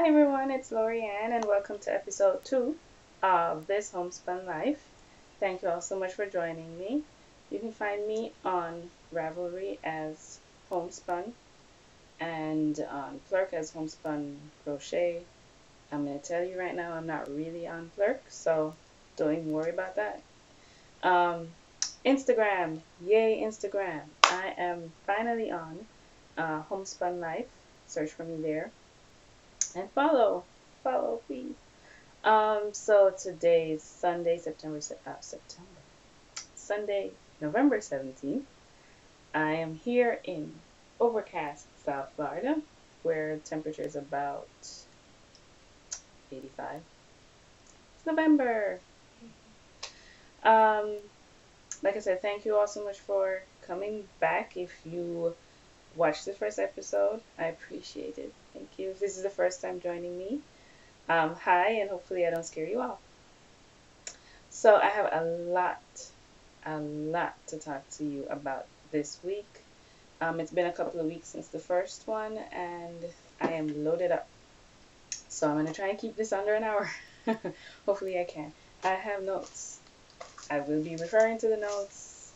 Hi everyone, it's Lorianne and welcome to episode 2 of this Homespun Life. Thank you all so much for joining me. You can find me on Ravelry as Homespun and on Plurk as Homespun Crochet. I'm going to tell you right now I'm not really on Plurk, so don't even worry about that. Instagram, yay Instagram. I am finally on Homespun Life. Search for me there. And follow please. So today is Sunday, Sunday, November 17th. I am here in overcast South Florida, where temperature is about 85. It's November. Like I said, thank you all so much for coming back. If you watched the first episode, I appreciate it. Thank you. If this is the first time joining me, hi, and hopefully I don't scare you off. So I have a lot to talk to you about this week. It's been a couple of weeks since the first one, and I am loaded up. So I'm going to try and keep this under an hour. Hopefully I can. I have notes. I will be referring to the notes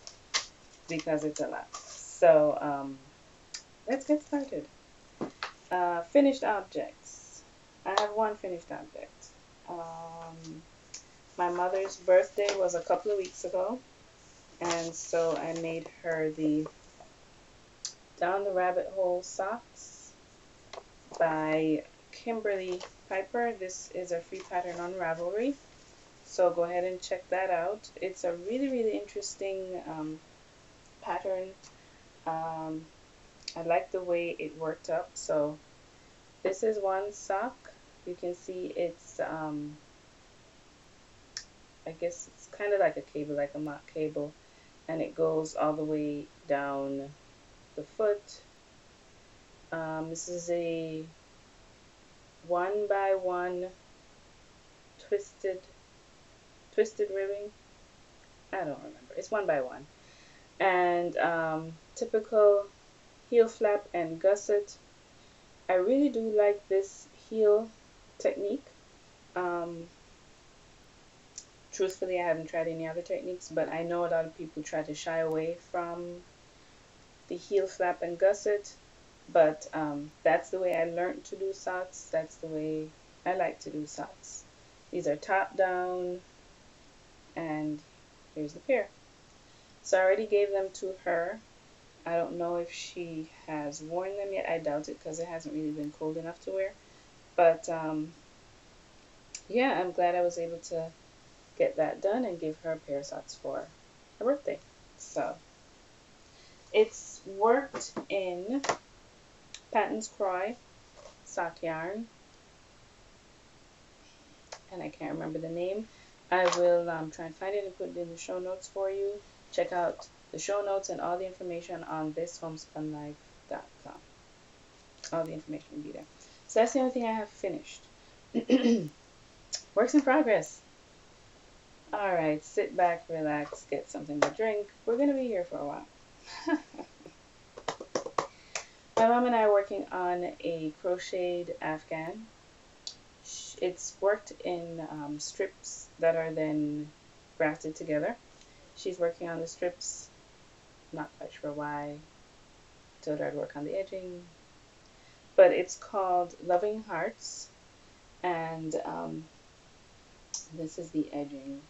because it's a lot. So let's get started. Finished objects. I have one finished object. My mother's birthday was a couple of weeks ago, and so I made her the Down the Rabbit Hole socks by Kimberly Piper. This is a free pattern on Ravelry, so go ahead and check that out. It's a really interesting pattern. I like the way it worked up. So this is one sock. You can see it's I guess it's kind of like a cable, like a mock cable, and it goes all the way down the foot. This is a 1x1 twisted ribbing. I don't remember. It's 1x1, and typical heel flap and gusset. I really do like this heel technique. Truthfully, I haven't tried any other techniques, but I know a lot of people try to shy away from the heel flap and gusset, but that's the way I learned to do socks. That's the way I like to do socks. These are top down, and here's the pair. So I already gave them to her. I don't know if she has worn them yet. I doubt it because it hasn't really been cold enough to wear. But yeah, I'm glad I was able to get that done and give her a pair of socks for her birthday. So it's worked in Patton's Croy sock yarn, and I can't remember the name. I will try and find it and put it in the show notes for you. Check out the show notes and all the information on thishomespunlife.com. All the information will be there. So that's the only thing I have finished. Works in progress. Alright, sit back, relax, get something to drink. We're going to be here for a while. My mom and I are working on a crocheted afghan. It's worked in strips that are then grafted together. She's working on the strips. Not quite sure why. Told her I'd work on the edging. But it's called Loving Hearts. And this is the edging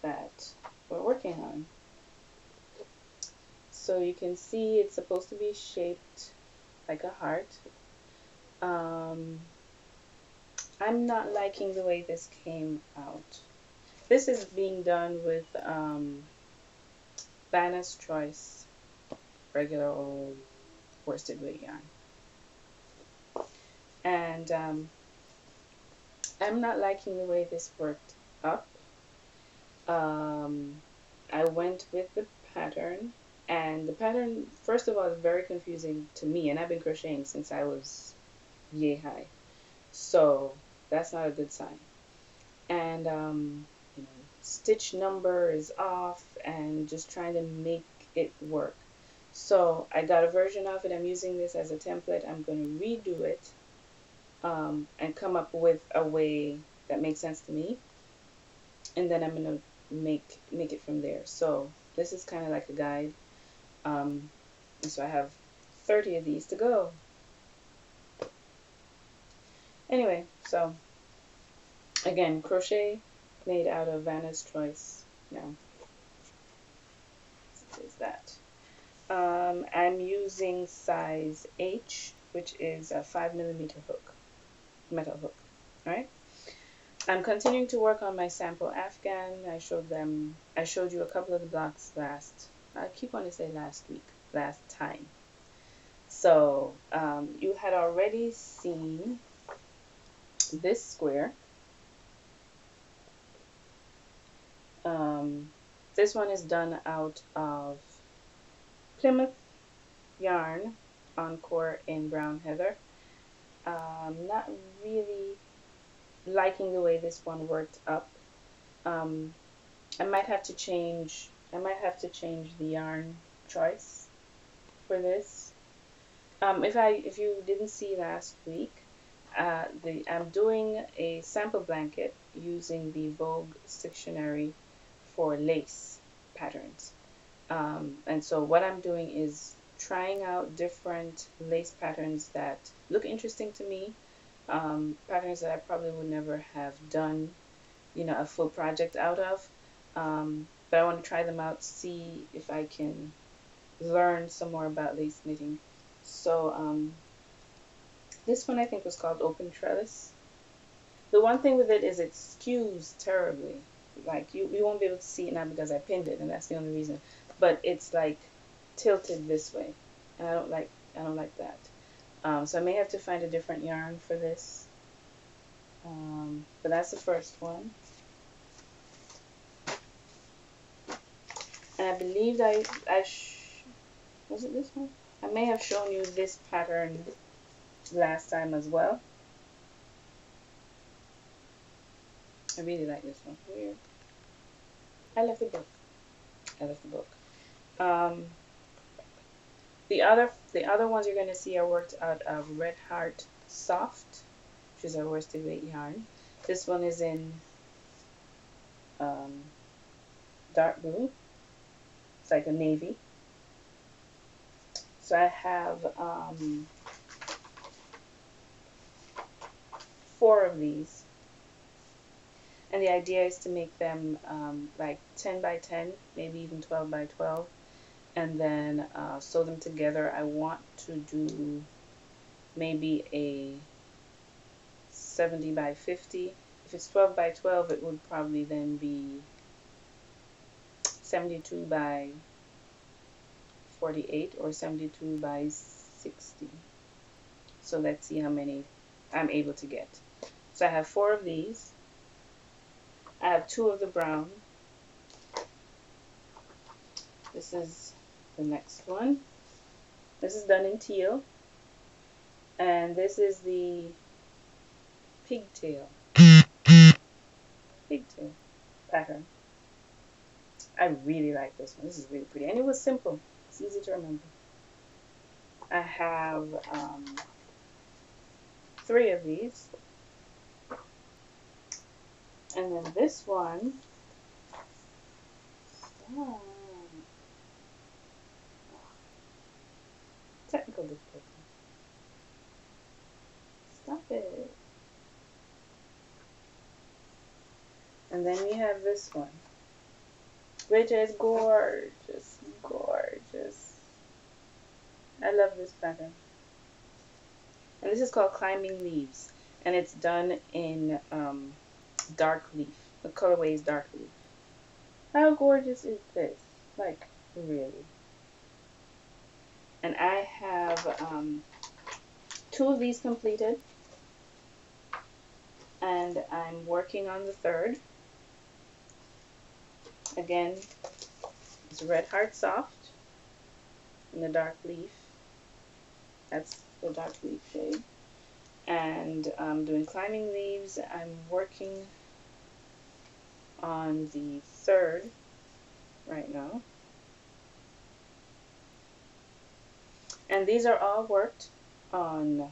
that we're working on. So you can see it's supposed to be shaped like a heart. I'm not liking the way this came out. This is being done with Vanna's Choice regular old worsted weight yarn. And I'm not liking the way this worked up. I went with the pattern, and the pattern, first of all, is very confusing to me, and I've been crocheting since I was yay high. So that's not a good sign. And you know, stitch number is off, and just trying to make it work. So I got a version of it. I'm using this as a template. I'm going to redo it and come up with a way that makes sense to me, and then I'm gonna make it from there. So this is kind of like a guide. And so I have 30 of these to go. Anyway, so again, crochet made out of Vanna's Choice. Now, what is that? I'm using size H, which is a 5mm hook, metal hook. All right. I'm continuing to work on my sample Afghan. I showed you a couple of the blocks I keep wanting to say last time. So you had already seen this square. This one is done out of Plymouth yarn, Encore in Brown Heather. Not really liking the way this one worked up. I might have to change the yarn choice for this. If you didn't see last week, I'm doing a sample blanket using the Vogue Dictionary for lace patterns. And so what I'm doing is trying out different lace patterns that look interesting to me, patterns that I probably would never have done, a full project out of. But I want to try them out, see if I can learn some more about lace knitting. So this one I think was called Open Trellis. The one thing with it is it skews terribly. Like you won't be able to see it now because I pinned it, and that's the only reason. But it's like tilted this way, and I don't like that. So I may have to find a different yarn for this. But that's the first one. And I believe was it this one? I may have shown you this pattern last time as well. I really like this one. Weird. I left the book. The other ones you're going to see are worked out of Red Heart Soft, which is our worsted weight yarn. This one is in dark blue. It's like a navy. So I have 4 of these. And the idea is to make them like 10 by 10, maybe even 12 by 12. And then sew them together. I want to do maybe a 70 by 50. If it's 12 by 12, it would probably then be 72 by 48 or 72 by 60. So let's see how many I'm able to get. So I have 4 of these. I have 2 of the brown. This is the next one. This is done in teal. And this is the pigtail pattern. I really like this one. This is really pretty. And it was simple. It's easy to remember. I have 3 of these. And then this one, technical difficulty. Stop it. And then we have this one, which is gorgeous, gorgeous. I love this pattern. And this is called Climbing Leaves. And it's done in dark leaf. The colorway is dark leaf. How gorgeous is this? Like, really. And I have 2 of these completed. And I'm working on the 3rd. Again, it's Red Heart Soft in the dark leaf. That's the dark leaf shade. And I'm doing Climbing Leaves. I'm working on the 3rd right now. And these are all worked on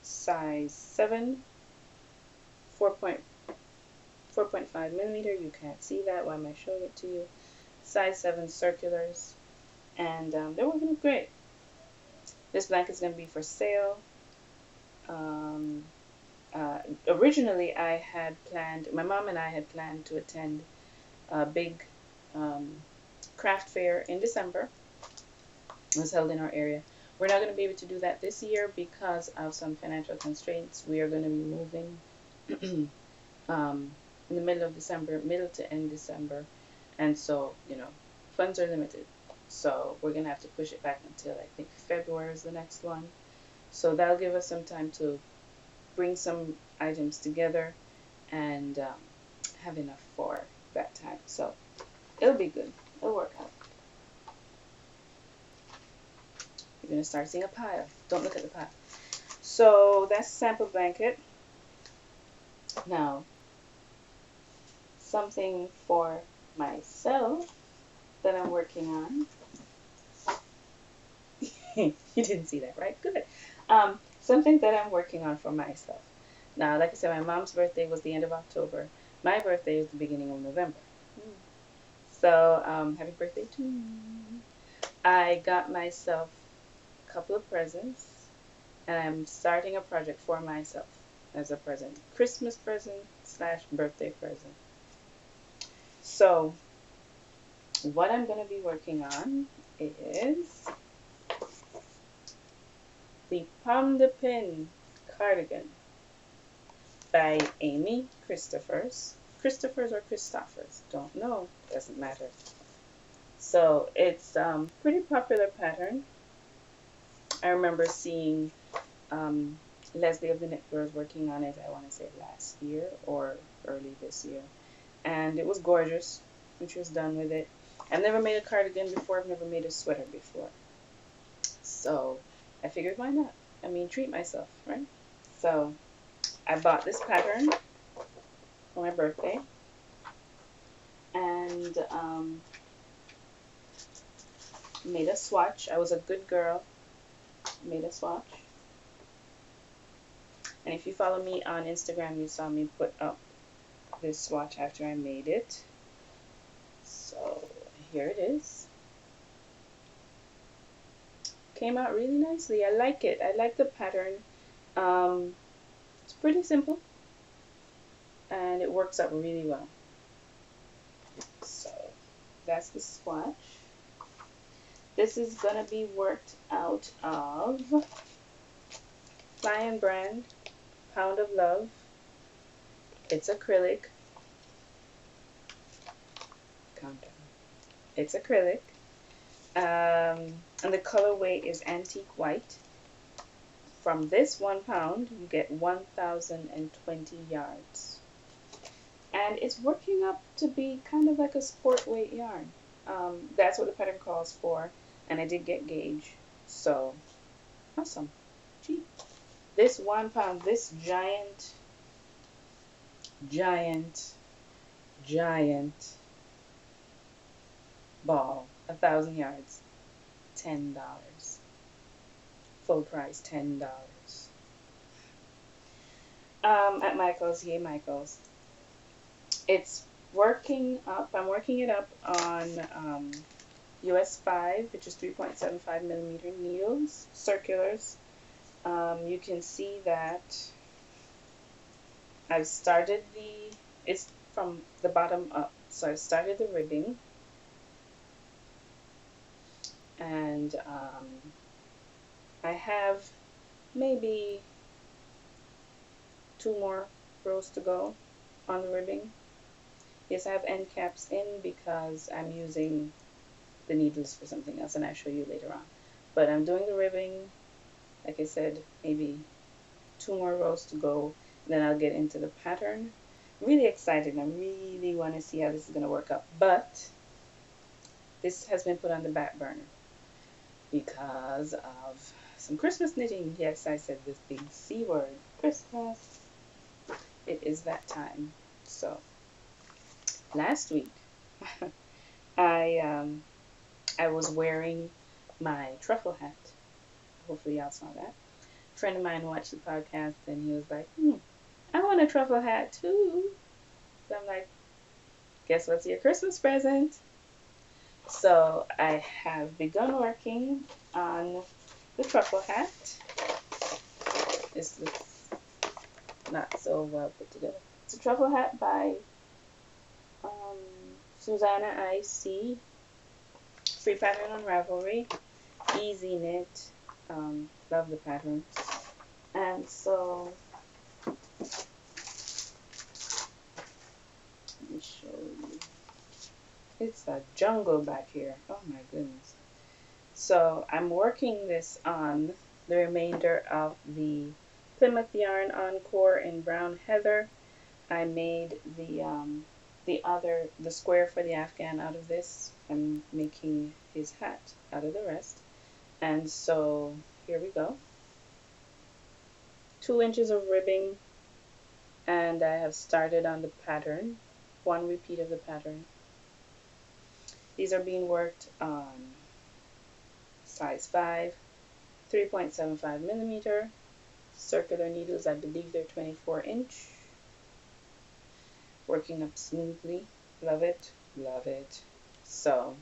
size 7, 4.5 millimeter. You can't see that. Why am I showing it to you? Size 7 circulars, and they're working up great. This blanket is going to be for sale. Um, Originally, my mom and I had planned to attend a big craft fair in December. It was held in our area. We're not going to be able to do that this year because of some financial constraints. We are going to be moving in the middle of December, middle to end December, and so, funds are limited. So we're going to have to push it back until I think February is the next one. So that'll give us some time to bring some items together and have enough for that time. So it'll be good. It'll work out. You're going to start seeing a pile. Don't look at the pile. So that's sample blanket. Now, something for myself that I'm working on. You didn't see that, right? Good. Something that I'm working on for myself. Now, like I said, my mom's birthday was the end of October. My birthday is the beginning of November. So, happy birthday to me. I got myself a couple of presents, and I'm starting a project for myself as a present. Christmas present / birthday present. So, what I'm going to be working on is the Pomme de Pin cardigan by Amy Christophers. Christophers or Christophers? Don't know. Doesn't matter. So it's pretty popular pattern. I remember seeing Leslie of the Knit Girls working on it, I want to say last year or early this year. And it was gorgeous when she was done with it. I've never made a cardigan before. I've never made a sweater before. So I figured, why not? I mean, treat myself, right? So I bought this pattern for my birthday. And made a swatch. I was a good girl. Made a swatch. And if you follow me on Instagram, you saw me put up this swatch after I made it. So here it is. Came out really nicely. I like it. I like the pattern. It's pretty simple. And it works out really well. So that's the swatch. This is going to be worked out of Fly & Brand Pound of Love. It's acrylic. Calm down. It's acrylic. And the colorway is antique white. From this 1 pound, you get 1,020 yards. And it's working up to be kind of like a sport weight yarn. That's what the pattern calls for. And I did get gauge. So, awesome. Cheap. This 1 pound, this giant ball, 1,000 yards, $10. Full price, $10. At Michael's, yay Michael's. It's working up, I'm working it up on US 5, which is 3.75 millimeter needles, circulars. You can see that I've started it's from the bottom up. So I've started the ribbing. And I have maybe 2 more rows to go on the ribbing. Yes, I have end caps in because I'm using the needles for something else, and I'll show you later on. But I'm doing the ribbing, like I said, maybe 2 more rows to go, then I'll get into the pattern. I'm really excited. I really want to see how this is going to work out. But this has been put on the back burner because of some Christmas knitting. Yes, I said this big C word, Christmas. It is that time. So last week I was wearing my truffle hat. Hopefully y'all saw that. friend of mine watched the podcast and he was like, I want a truffle hat too. So I'm like, guess what's your Christmas present? So I have begun working on the truffle hat. This looks not so well put together. It's a truffle hat by um, Susanna IC. Free pattern on Ravelry. Easy knit. Love the pattern. And so, let me show you. It's a jungle back here. Oh my goodness. So I'm working this on the remainder of the Plymouth Yarn Encore in Brown Heather. I made the square for the Afghan out of this. I'm making his hat out of the rest. And so here we go. 2 inches of ribbing, and I have started on the pattern. 1 repeat of the pattern. These are being worked on size 5, 3.75 millimeter, circular needles. I believe they're 24-inch. Working up smoothly. Love it, love it. So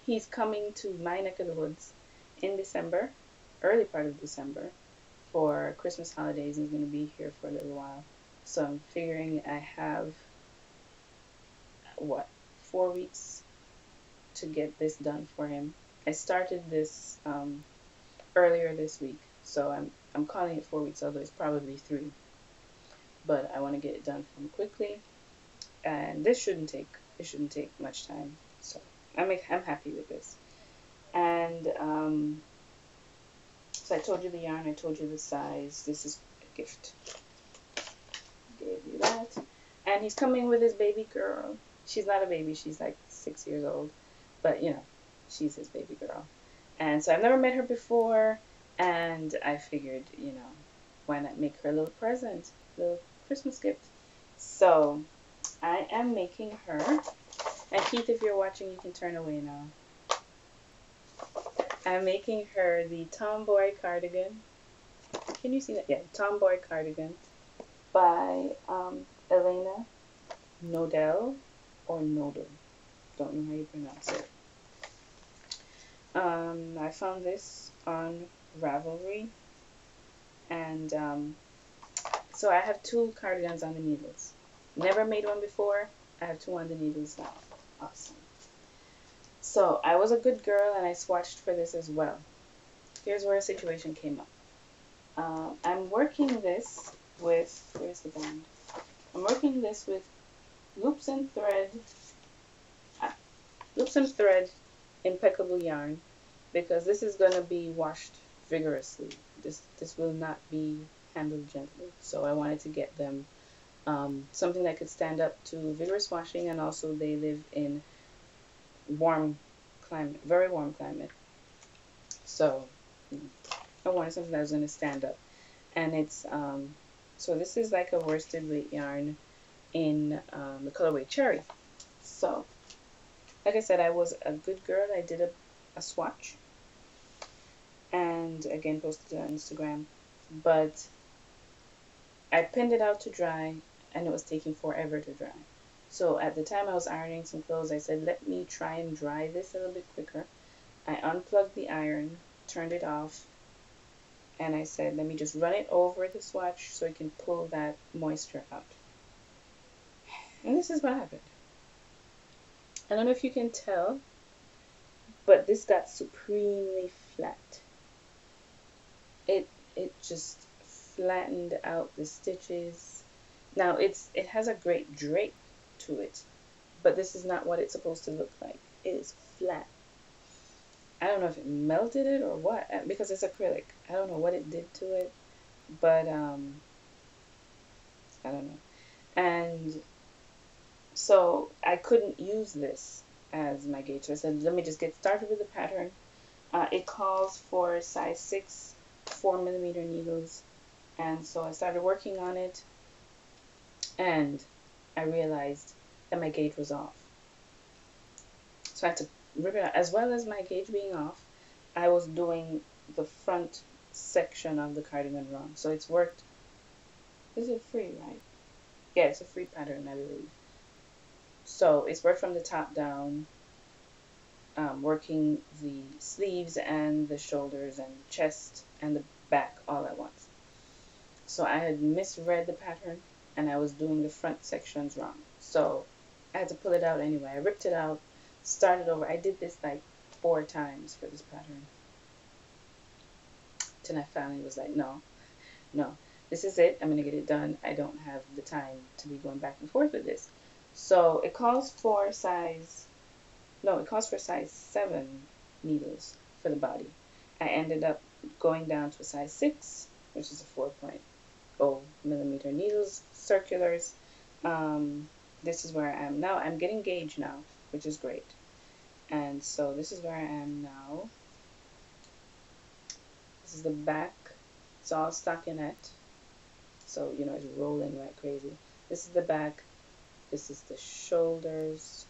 he's coming to my neck of the woods in December, early part of December, for Christmas holidays. He's going to be here for a little while. So I'm figuring I have, 4 weeks to get this done for him. I started this earlier this week, so I'm calling it 4 weeks, although it's probably 3. But I want to get it done for him quickly, and this shouldn't take much time. So I'm happy with this. And so I told you the yarn, I told you the size. This is a gift. Gave you that. And he's coming with his baby girl. She's not a baby, she's like 6 years old. But, you know, she's his baby girl. And so I've never met her before. And I figured, you know, why not make her a little present, a little Christmas gift. So I am making her. And Keith, if you're watching, you can turn away now. I'm making her the Tomboy cardigan. Can you see that? Yeah, Tomboy cardigan by Elena Nodell or Nodal. Don't know how you pronounce it. I found this on Ravelry, and so I have 2 cardigans on the needles. Never made one before. I have 2 on the needles now. Awesome. So I was a good girl and I swatched for this as well. Here's where a situation came up. I'm working this with, where's the band? I'm working this with loops and thread impeccable yarn, because this is going to be washed vigorously. This will not be handled gently. So I wanted to get them something that could stand up to vigorous washing, and also they live in warm climate, very warm climate. So I wanted something that was going to stand up. And it's, so this is like a worsted weight yarn in the colorway Cherry. So, like I said, I was a good girl. I did a swatch. And again, posted it on Instagram. But I pinned it out to dry, and it was taking forever to dry. So at the time I was ironing some clothes, I said, let me try and dry this a little bit quicker. I unplugged the iron, turned it off, and I said, let me just run it over the swatch so I can pull that moisture out. And this is what happened. I don't know if you can tell, but this got supremely flat. It just flattened out the stitches. Now it has a great drape to it, but this is not what it's supposed to look like. It is flat. I don't know if it melted it or what, because it's acrylic. I don't know what it did to it, but I don't know. And so I couldn't use this as my gauge. So I said, let me just get started with the pattern. It calls for size 6, 4mm needles, and so I started working on it, and I realized that my gauge was off. So I had to rip it out. As well as my gauge being off, I was doing the front section of the cardigan wrong. So it's worked. Is it free, right? Yeah, it's a free pattern, I believe. So it's worked from the top down, working the sleeves and the shoulders and chest and the back all at once. So I had misread the pattern and I was doing the front sections wrong. So I had to pull it out anyway. I ripped it out, started over. I did this like 4 times for this pattern. Till I finally was like, no, no, this is it. I'm going to get it done. I don't have the time to be going back and forth with this. So it calls for size 7 needles for the body. I ended up going down to a size 6, which is a 4.0 millimeter needles, circulars. This is where I am now. I'm getting gauge now, which is great. And so this is where I am now. This is the back. It's all stockinette. So, you know, it's rolling like crazy. This is the back. This is the shoulders.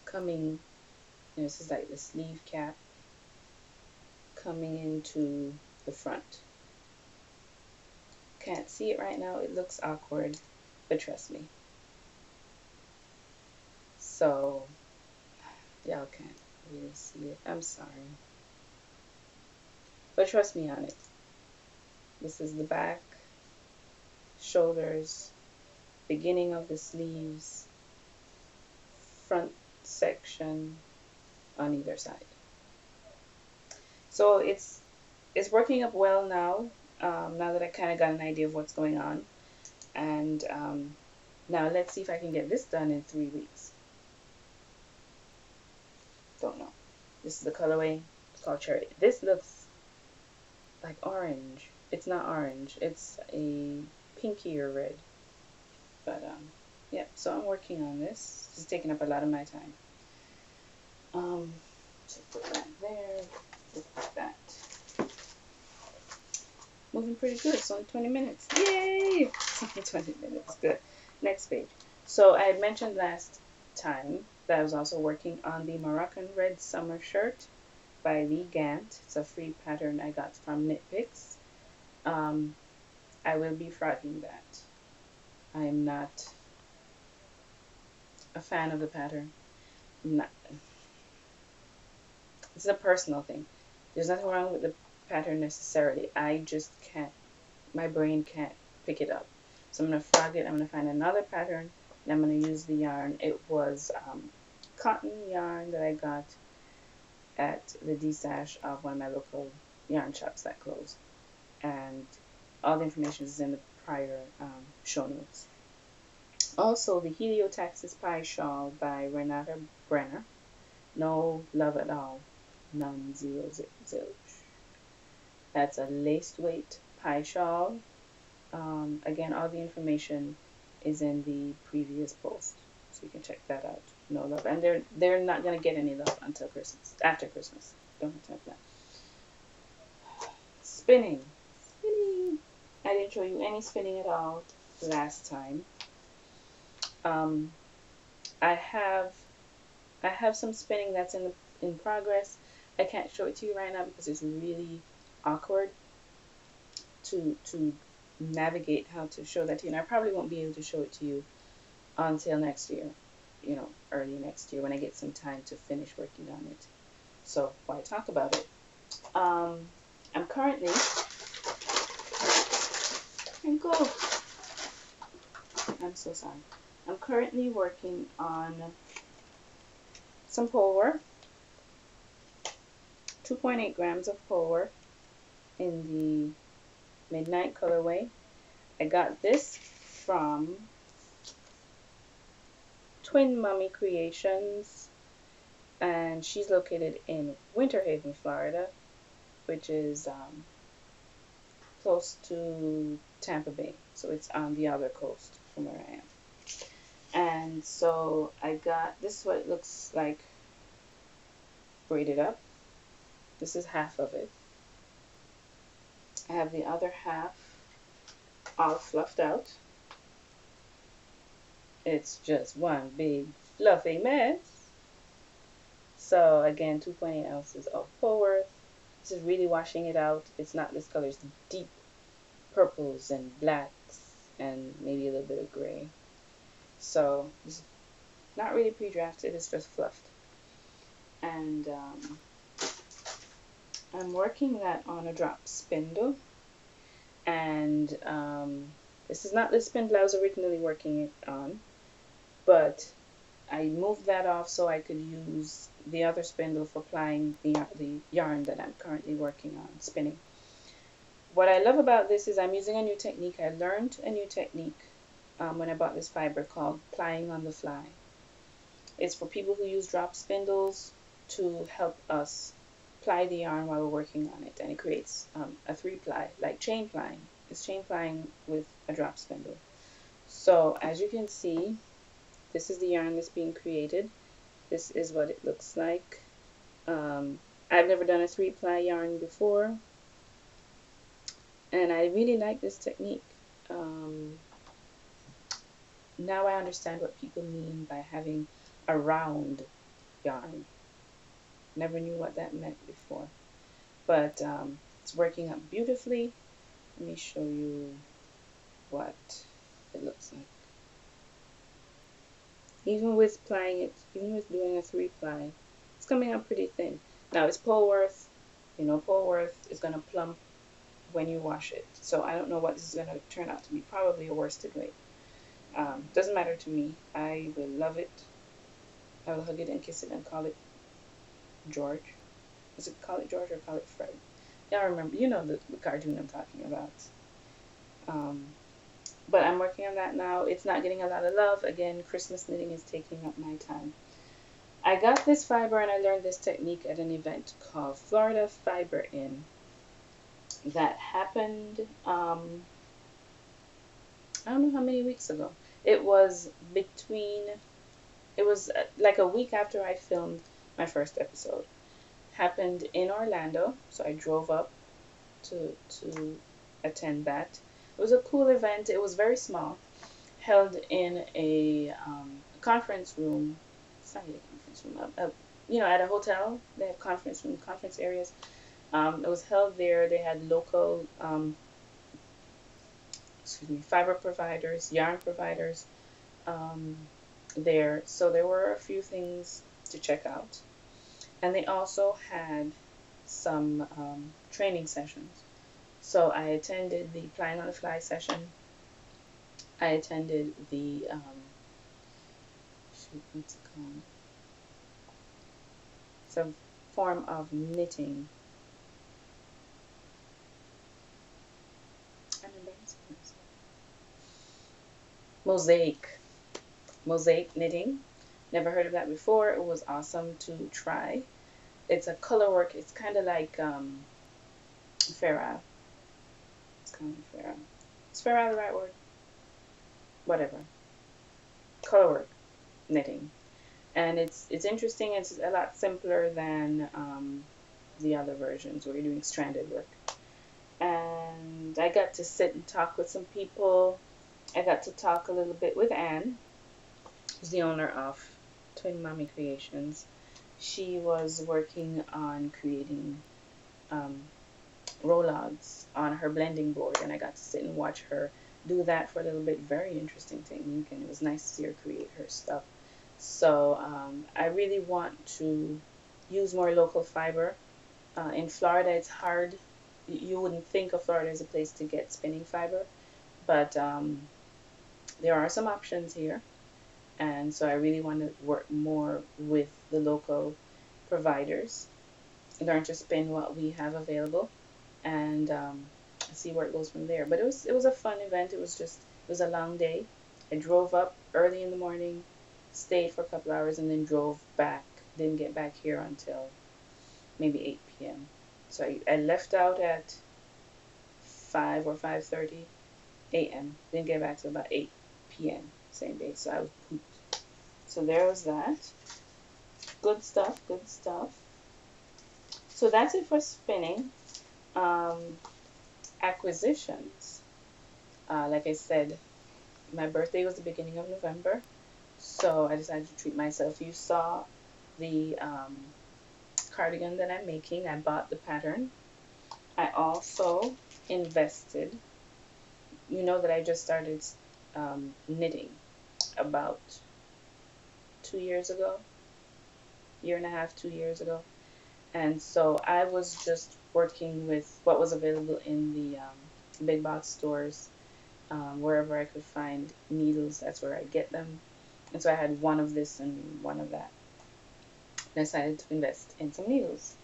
Coming, you know, this is like the sleeve cap. Coming into the front. Can't see it right now. It looks awkward, but trust me. So, y'all can't really see it. I'm sorry. But trust me on it. This is the back, shoulders, beginning of the sleeves, front section on either side. So it's working up well now. Now that I kind of got an idea of what's going on, and now let's see if I can get this done in 3 weeks. Don't know. This is the colorway. It's called Cherry. This looks like orange. It's not orange. It's a pinkier red. But yeah. So I'm working on this. It's taking up a lot of my time. So put that there. Put that. Moving pretty good. It's only 20 minutes. Yay! It's only 20 minutes. Good. Next page. So I had mentioned last time that I was also working on the Moroccan Red Summer Shirt by Lee Gant. It's a free pattern I got from Knit Picks. I will be frogging that. I am not a fan of the pattern. Not. It's a personal thing. There's nothing wrong with the pattern necessarily. I just can't, my brain can't pick it up. So I'm going to frog it. I'm going to find another pattern and I'm going to use the yarn. It was cotton yarn that I got at the D-Sash of one of my local yarn shops that closed. And all the information is in the prior show notes. Also, the Heliotaxis Pie Shawl by Renata Brenner. No love at all. None, zero, zilch. That's a laced weight pie shawl. Again, all the information is in the previous post, so you can check that out. No love, and they're not gonna get any love until Christmas. After Christmas, don't attempt that. Spinning. I didn't show you any spinning at all last time. I have some spinning that's in progress. I can't show it to you right now because it's really awkward to navigate how to show that to you. And I probably won't be able to show it to you until next year, you know, early next year when I get some time to finish working on it. So why talk about it? I'm currently, I'm so sorry. I'm currently working on some pole work, 2.8 grams of pole work in the Midnight colorway. I got this from Twin Mummy Creations, and she's located in Winter Haven, Florida, which is close to Tampa Bay, so it's on the other coast from where I am. And so I got, this is what it looks like braided up. This is half of it. I have the other half all fluffed out. It's just one big fluffy mess. So again, 2.8 ounces of pole work, This is really washing it out. It's not this color. It's deep purples and blacks and maybe a little bit of gray. So it's not really pre-drafted. It's just fluffed. And I'm working that on a drop spindle. And this is not the spindle I was originally working it on, but I moved that off so I could use the other spindle for plying the yarn that I'm currently working on, spinning. What I love about this is I'm using a new technique. I learned a new technique when I bought this fiber called plying on the fly. It's for people who use drop spindles to help us ply the yarn while we're working on it, and it creates a 3-ply, like chain plying. It's chain plying with a drop spindle. So as you can see, this is the yarn that's being created. This is what it looks like. I've never done a 3-ply yarn before, and I really like this technique. Now I understand what people mean by having a round yarn. Never knew what that meant before, but it's working out beautifully. Let me show you what it looks like. Even with plying it, even with doing a 3-ply, it's coming out pretty thin. Now it's Polworth. You know, Polworth is going to plump when you wash it. So I don't know what this is going to turn out to be. Probably a worsted weight. Doesn't matter to me. I will love it. I will hug it and kiss it and call it George. Is it call it George or call it Fred? Y'all remember, you know the cartoon I'm talking about. But I'm working on that now. It's not getting a lot of love. Again, Christmas knitting is taking up my time. I got this fiber and I learned this technique at an event called Florida Fiber In. That happened, I don't know how many weeks ago. It was like a week after I filmed my first episode. Happened in Orlando, so I drove up to attend that. It was a cool event. It was very small, held in a conference room. It's not really a conference room. You know, at a hotel, they have conference room, conference areas. It was held there. They had local, fiber providers, yarn providers there. So there were a few things to check out. And they also had some training sessions. So I attended the Plying on the Fly session. I attended the, what's it called? It's a form of knitting. Mosaic knitting. Never heard of that before. It was awesome to try. It's a color work. It's kind of like Farah. It's kind of Farah. Is Farah the right word? Whatever. Color work knitting, and it's interesting. It's a lot simpler than the other versions where you're doing stranded work. And I got to sit and talk with some people. I got to talk a little bit with Anne, who's the owner of Twin Mommy Creations. She was working on creating roll-outs on her blending board, and I got to sit and watch her do that for a little bit. Very interesting technique, and it was nice to see her create her stuff. So I really want to use more local fiber. In Florida, it's hard. You wouldn't think of Florida as a place to get spinning fiber, but there are some options here. And so I really want to work more with the local providers, learn to spin what we have available, and see where it goes from there. But it was a fun event. It was a long day. I drove up early in the morning, stayed for a couple hours, and then drove back. Didn't get back here until maybe 8 p.m. So I left out at 5 or 5:30 a.m. Didn't get back till about 8 p.m. same day. So I was pooped. So there was that. Good stuff, good stuff. So that's it for spinning. Acquisitions. Like I said, my birthday was the beginning of November, so I decided to treat myself. You saw the cardigan that I'm making. I bought the pattern. I also invested. You know that I just started knitting about 2 years ago, year and a half, 2 years ago. And so I was just working with what was available in the big box stores, wherever I could find needles, that's where I get them. And so I had one of this and one of that. I decided to invest in some needles.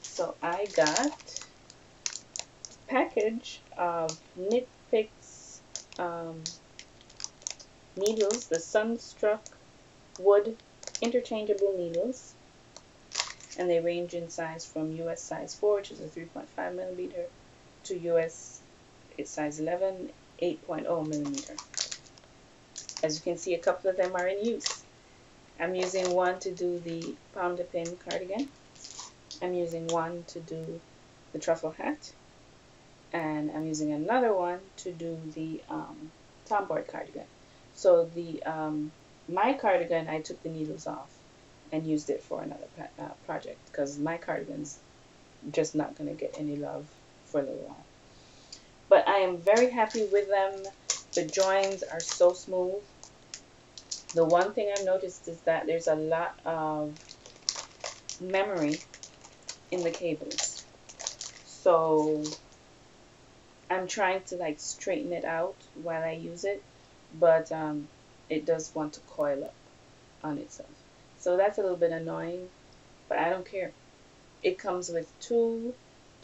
So I got a package of Knit Picks needles, the Sunstruck wood interchangeable needles, and they range in size from US size 4, which is a 3.5 millimeter, to US size 11, 8.0 millimeter. As you can see, a couple of them are in use. I'm using one to do the pound a pin cardigan. I'm using one to do the truffle hat, and I'm using another one to do the tomboy cardigan. So the my cardigan, I took the needles off and used it for another project, because my cardigan's just not going to get any love for a little while. But I am very happy with them. The joins are so smooth. The one thing I've noticed is that there's a lot of memory in the cables. So I'm trying to like straighten it out while I use it, but it does want to coil up on itself. So that's a little bit annoying, but I don't care. It comes with two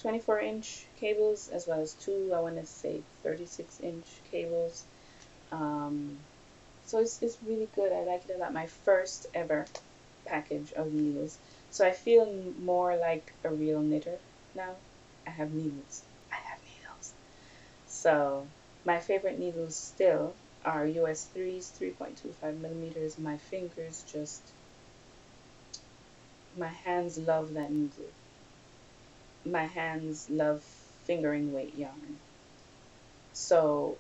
24-inch cables as well as two, I want to say, 36-inch cables. So it's really good. I like it a lot. My first ever package of needles. So I feel more like a real knitter now. I have needles. I have needles. So my favorite needles still are US 3s, 3.25 millimeters. My fingers just, my hands love that needle. My hands love fingering weight yarn. So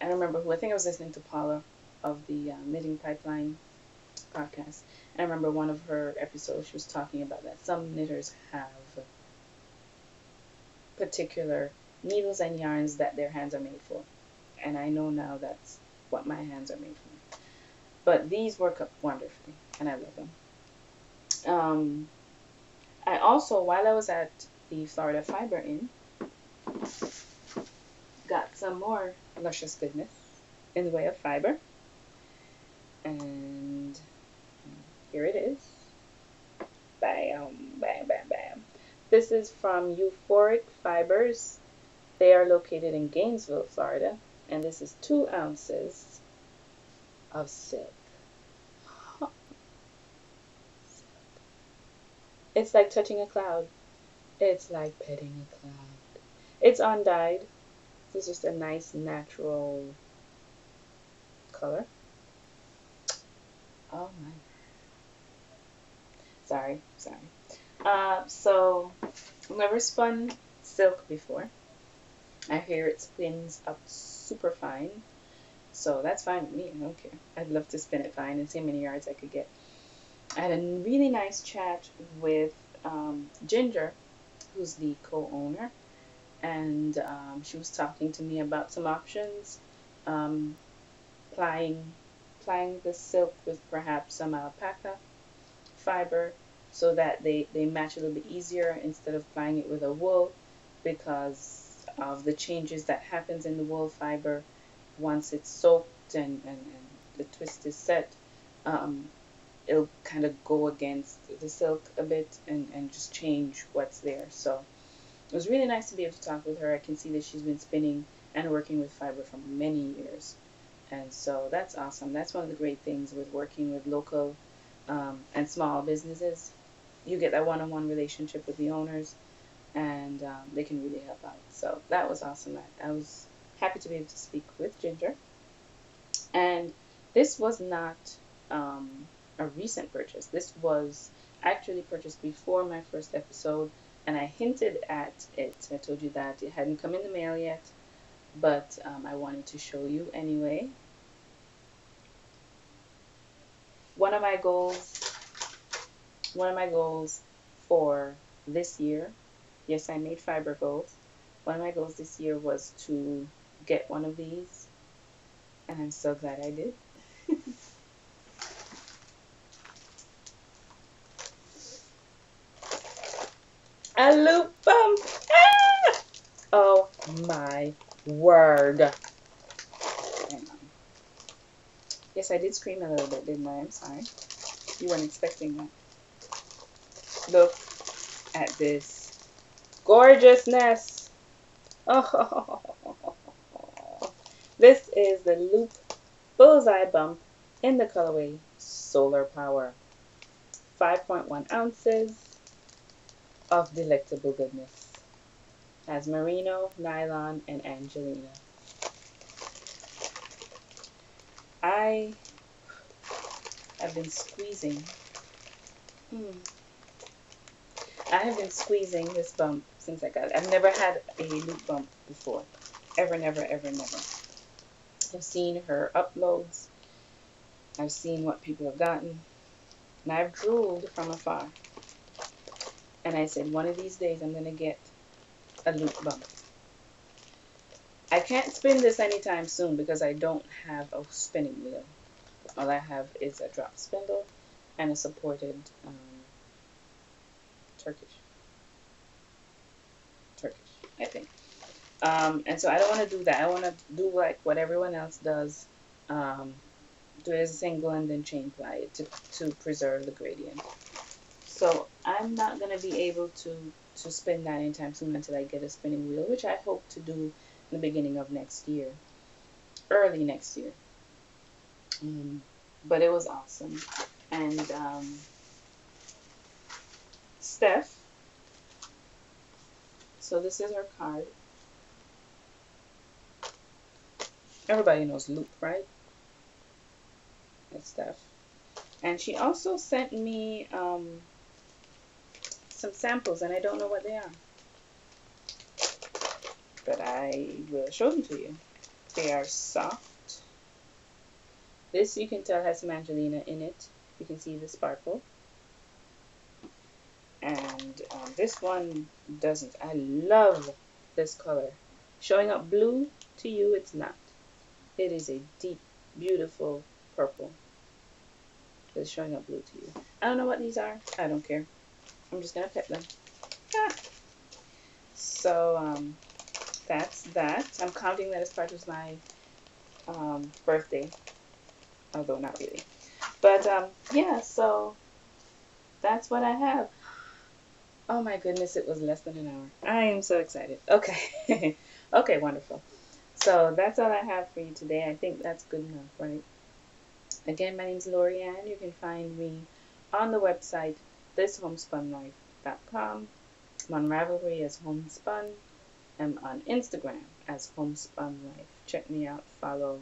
I remember I think I was listening to Paula of the Knitting Pipeline podcast. And I remember one of her episodes, she was talking about that. Some knitters have particular needles and yarns that their hands are made for. And I know now that's what my hands are made for. But these work up wonderfully, and I love them. I also, while I was at the Florida Fiber Inn, got some more luscious goodness in the way of fiber. And here it is. Bam, bam, bam, bam. This is from Euphoric Fibers. They are located in Gainesville, Florida. And this is 2 ounces of silk. It's like touching a cloud. It's like petting a cloud. It's undyed. It's just a nice natural color. Oh my. Sorry. So I've never spun silk before. I hear it spins up super fine. So that's fine with me. I don't care. I'd love to spin it fine and see how many yards I could get. I had a really nice chat with Ginger, who's the co-owner, and she was talking to me about some options, plying the silk with perhaps some alpaca fiber so that they match a little bit easier instead of plying it with a wool, because of the changes that happens in the wool fiber once it's soaked and the twist is set. It'll kind of go against the silk a bit and just change what's there. So it was really nice to be able to talk with her. I can see that she's been spinning and working with fiber for many years. And so that's awesome. That's one of the great things with working with local and small businesses. You get that one-on-one relationship with the owners, and they can really help out. So that was awesome. I was happy to be able to speak with Ginger. And this was not a recent purchase. This was actually purchased before my first episode, and I hinted at it. I told you that it hadn't come in the mail yet, but I wanted to show you anyway. One of my goals for this year. Yes, I made fiber goals. One of my goals this year was to get one of these, and I'm so glad I did. A loop bump! Ah! Oh my word. Hang on. Yes, I did scream a little bit, didn't I? I'm sorry. You weren't expecting that. Look at this gorgeousness. Oh, this is the Loop Bullseye Bump in the colorway Solar Power. 5.1 ounces of delectable goodness. Has merino, nylon, and Angelina. I have been squeezing. I have been squeezing this bump since I got it. I've never had a loop bump before. Ever, never, ever, never. I've seen her uploads. I've seen what people have gotten. And I've drooled from afar. And I said, one of these days I'm going to get a loop bump. I can't spin this anytime soon because I don't have a spinning wheel. All I have is a drop spindle and a supported Turkish, I think. And so I don't want to do that. I want to do like what everyone else does. Do it as a single and then chain ply it to preserve the gradient. So I'm not going to be able to spin that anytime soon until I get a spinning wheel, which I hope to do in the beginning of next year, early next year. But it was awesome. And Steph, so this is her card. Everybody knows Loop, right? That's Steph. And she also sent me some samples, and I don't know what they are. But I will show them to you. They are soft. This, you can tell, has some Angelina in it. You can see the sparkle. And this one doesn't. I love this color. Showing up blue to you, it's not. It is a deep, beautiful purple. It's showing up blue to you. I don't know what these are. I don't care. I'm just going to pet them. Ah. So, that's that. I'm counting that as part of my birthday. Although not really. But, yeah, so that's what I have. Oh my goodness, it was less than an hour. I am so excited. Okay. Okay, wonderful. So that's all I have for you today. I think that's good enough, right? Again, my name is Lorianne. You can find me on the website thishomespunlife.com. I'm on Ravelry as Homespun. I'm on Instagram as HomespunLife. Check me out, follow,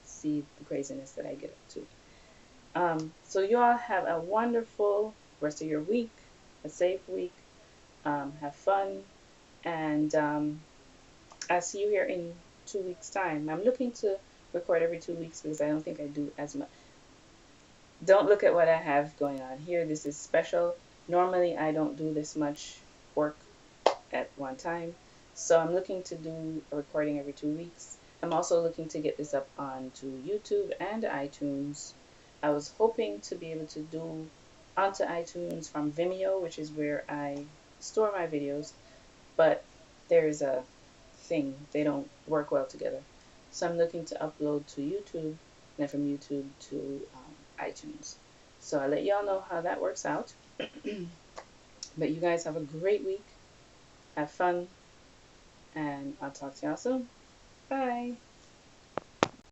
see the craziness that I get up to. So you all have a wonderful rest of your week, a safe week. Have fun, and I'll see you here in 2 weeks' time. I'm looking to record every 2 weeks because I don't think I do as much. Don't look at what I have going on here. This is special. Normally, I don't do this much work at one time. So I'm looking to do a recording every 2 weeks. I'm also looking to get this up onto YouTube and iTunes. I was hoping to be able to do onto iTunes from Vimeo, which is where I store my videos, but there's a thing. They don't work well together. So I'm looking to upload to YouTube, and then from YouTube to iTunes. So I'll let y'all know how that works out. But you guys have a great week. Have fun. And I'll talk to y'all soon. Bye.